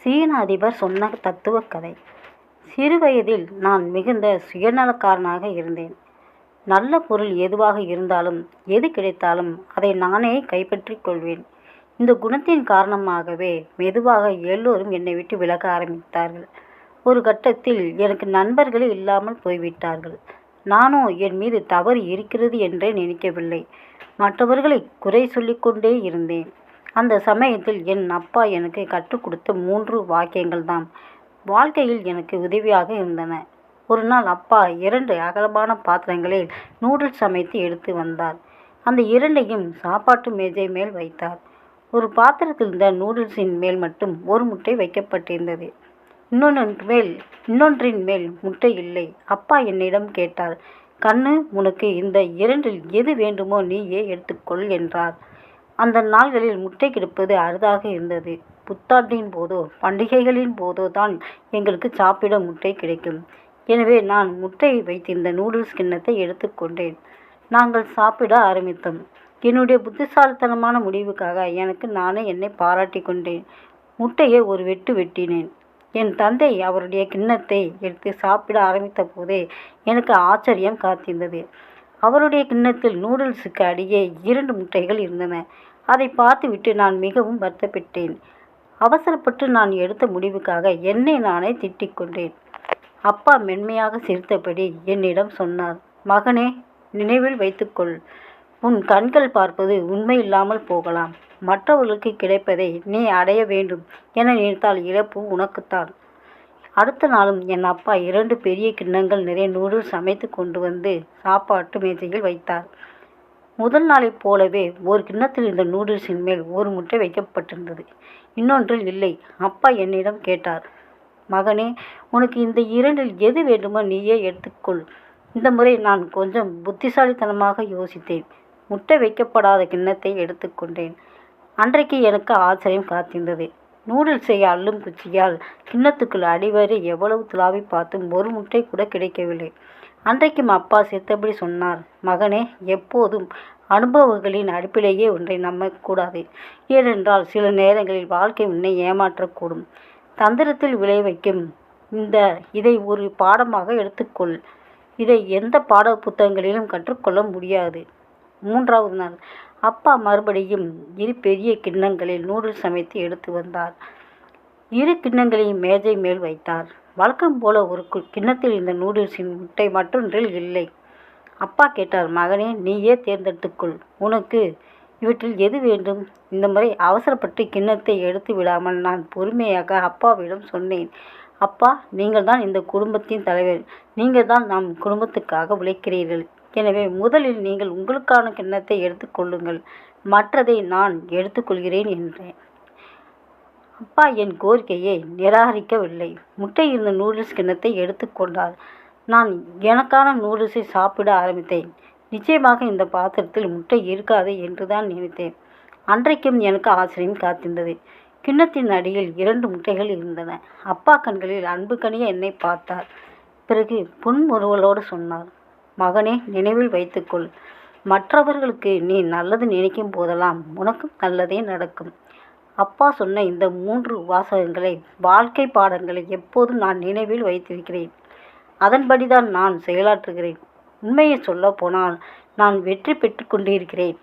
சீன அதிபர் சொன்ன தத்துவ கதை. சிறுவயதில் நான் மிகுந்த சுயநலக்காரனாக இருந்தேன். நல்ல பொருள் எதுவாக இருந்தாலும் எது கிடைத்தாலும் அதை நானே கைப்பற்றிக் கொள்வேன். இந்த குணத்தின் காரணமாகவே மெதுவாக எல்லோரும் என்னை விட்டு விலக ஆரம்பித்தார்கள். ஒரு கட்டத்தில் எனக்கு நண்பர்களே இல்லாமல் போய்விட்டார்கள். நானோ என் மீது தவறு இருக்கிறது என்றே நினைக்கவில்லை. மற்றவர்களை குறை சொல்லிக்கொண்டே இருந்தேன். அந்த சமயத்தில் என் அப்பா எனக்கு கற்றுக் கொடுத்த 3 வாக்கியங்கள்தான் வாழ்க்கையில் எனக்கு உதவியாக இருந்தன. ஒரு நாள் அப்பா 2 அகலமான பாத்திரங்களில் நூடுல்ஸ் சமைத்து எடுத்து வந்தார். அந்த 2ஐயும் சாப்பாட்டு மேஜை மேல் வைத்தார். ஒரு பாத்திரத்தில் இருந்த நூடுல்ஸின் மேல் மட்டும் ஒரு முட்டை வைக்கப்பட்டிருந்தது. இன்னொன்றின் மேல் முட்டை இல்லை. அப்பா என்னிடம் கேட்டார், கண்ணு, உனக்கு இந்த 2இல் எது வேண்டுமோ நீயே எடுத்துக்கொள் என்றார். அந்த நாள்களில் முட்டை கிடைப்பது அரிதாக இருந்தது. புத்தாண்டின் போதோ பண்டிகைகளின் போதோ தான் எங்களுக்கு சாப்பிட முட்டை கிடைக்கும். எனவே நான் முட்டையை வைத்திருந்த நூடுல்ஸ் கிண்ணத்தை எடுத்துக்கொண்டேன். நாங்கள் சாப்பிட ஆரம்பித்தோம். என்னுடைய புத்திசாலித்தனமான முடிவுக்காக எனக்கு நானே என்னை பாராட்டி கொண்டேன். முட்டையை ஒரு வெட்டு வெட்டினேன். என் தந்தை அவருடைய கிண்ணத்தை எடுத்து சாப்பிட ஆரம்பித்த போதே எனக்கு ஆச்சரியம் காத்திருந்தது. அவருடைய கிண்ணத்தில் நூடுல்ஸுக்கு அடியே 2 முட்டைகள் இருந்தன. அதை பார்த்துவிட்டு நான் மிகவும் வருத்தப்பட்டேன். அவசரப்பட்டு நான் எடுத்த முடிவுக்காக என்னை நானே திட்டிக் கொண்டேன். அப்பா மென்மையாக சிரித்தபடி என்னிடம் சொன்னார், மகனே, நினைவில் வைத்துக்கொள், உன் கண்கள் பார்ப்பது உண்மையில்லாமல் போகலாம். மற்றவர்களுக்கு கிடைப்பதை நீ அடைய வேண்டும் என நினைத்தால் இழப்பு உனக்குத்தான். அடுத்த நாளும் என் அப்பா 2 பெரிய கிண்ணங்கள் நிறைய நூடுல்ஸ் சமைத்து கொண்டு வந்து சாப்பாட்டு மேஜையில் வைத்தார். முதல் நாளைப் போலவே ஒரு கிண்ணத்தில் இருந்த நூடுல்ஸின் மேல் ஒரு முட்டை வைக்கப்பட்டிருந்தது. இன்னொன்றில் இல்லை. அப்பா என்னிடம் கேட்டார், மகனே, உனக்கு இந்த 2இல் எது வேண்டுமோ நீயே எடுத்துக்கொள். இந்த முறை நான் கொஞ்சம் புத்திசாலித்தனமாக யோசித்தேன். முட்டை வைக்கப்படாத கிண்ணத்தை எடுத்துக்கொண்டேன். அன்றைக்கு எனக்கு ஆச்சரியம் காத்திருந்தது. நூடுல்ஸை அள்ளும் குச்சியால் கிண்ணத்துக்குள் அடிவரை எவ்வளவு துளாவி பார்த்தும் ஒரு முட்டை கூட கிடைக்கவில்லை. அன்றைக்கும் அப்பா சிரித்தபடி சொன்னார், மகனே, எப்போதும் அனுபவங்களின் அடிப்படையே ஒன்றை நம்பக்கூடாது. ஏனென்றால் சில நேரங்களில் வாழ்க்கை உன்னை ஏமாற்றக்கூடும். தந்திரத்தில் விளைவிக்கும் இதை ஒரு பாடமாக எடுத்துக்கொள். இதை எந்த பாட புத்தகங்களிலும் கற்றுக்கொள்ள முடியாது. 3வது நாள் அப்பா மறுபடியும் 2 பெரிய கிண்ணங்களில் நூடுல்ஸ் சமைத்து எடுத்து வந்தார். 2 கிண்ணங்களையும் மேஜை மேல் வைத்தார். வழக்கம் போல ஒரு கிண்ணத்தில் இருந்த நூடுல்ஸின் முட்டை மற்றொன்றில் இல்லை. அப்பா கேட்டார், மகனே, நீயே தேர்ந்தெடுத்துக்கொள். உனக்கு இவற்றில் எது வேண்டும்? இந்த முறை அவசரப்பட்டு கிண்ணத்தை எடுத்து விடாமல் நான் பொறுமையாக அப்பாவிடம் சொன்னேன், அப்பா, நீங்கள் தான் இந்த குடும்பத்தின் தலைவர். நீங்கள் தான் நம் குடும்பத்துக்காக உழைக்கிறீர்கள். எனவே முதலில் நீங்கள் உங்களுக்கான கிண்ணத்தை எடுத்துக்கொள்ளுங்கள். மற்றதை நான் எடுத்துக்கொள்கிறேன் என்றேன். அப்பா என் கோரிக்கையை நிராகரிக்கவில்லை. முட்டை இருந்த நூடுல்ஸ் கிண்ணத்தை எடுத்துக்கொண்டார். நான் எனக்கான நூடுல்ஸை சாப்பிட ஆரம்பித்தேன். நிச்சயமாக இந்த பாத்திரத்தில் முட்டை இருக்காது என்றுதான் நினைத்தேன். அன்றைக்கும் எனக்கு ஆச்சரியம் காத்திருந்தது. கிண்ணத்தின் அடியில் 2 முட்டைகள் இருந்தன. அப்பா கண்களில் அன்பு கனிய என்னை பார்த்தார். பிறகு புன்முறுவலோடு சொன்னார், மகனே, நினைவில் வைத்துக்கொள், மற்றவர்களுக்கு நீ நல்லது நினைக்கும் போதெல்லாம் உனக்கும் நல்லதே நடக்கும். அப்பா சொன்ன இந்த 3 வாசகங்களை, வாழ்க்கை பாடங்களை எப்போதும் நான் நினைவில் வைத்திருக்கிறேன். அதன்படிதான் நான் செயலாற்றுகிறேன். உண்மையை சொல்ல போனால் நான் வெற்றி பெற்று கொண்டிருக்கிறேன்.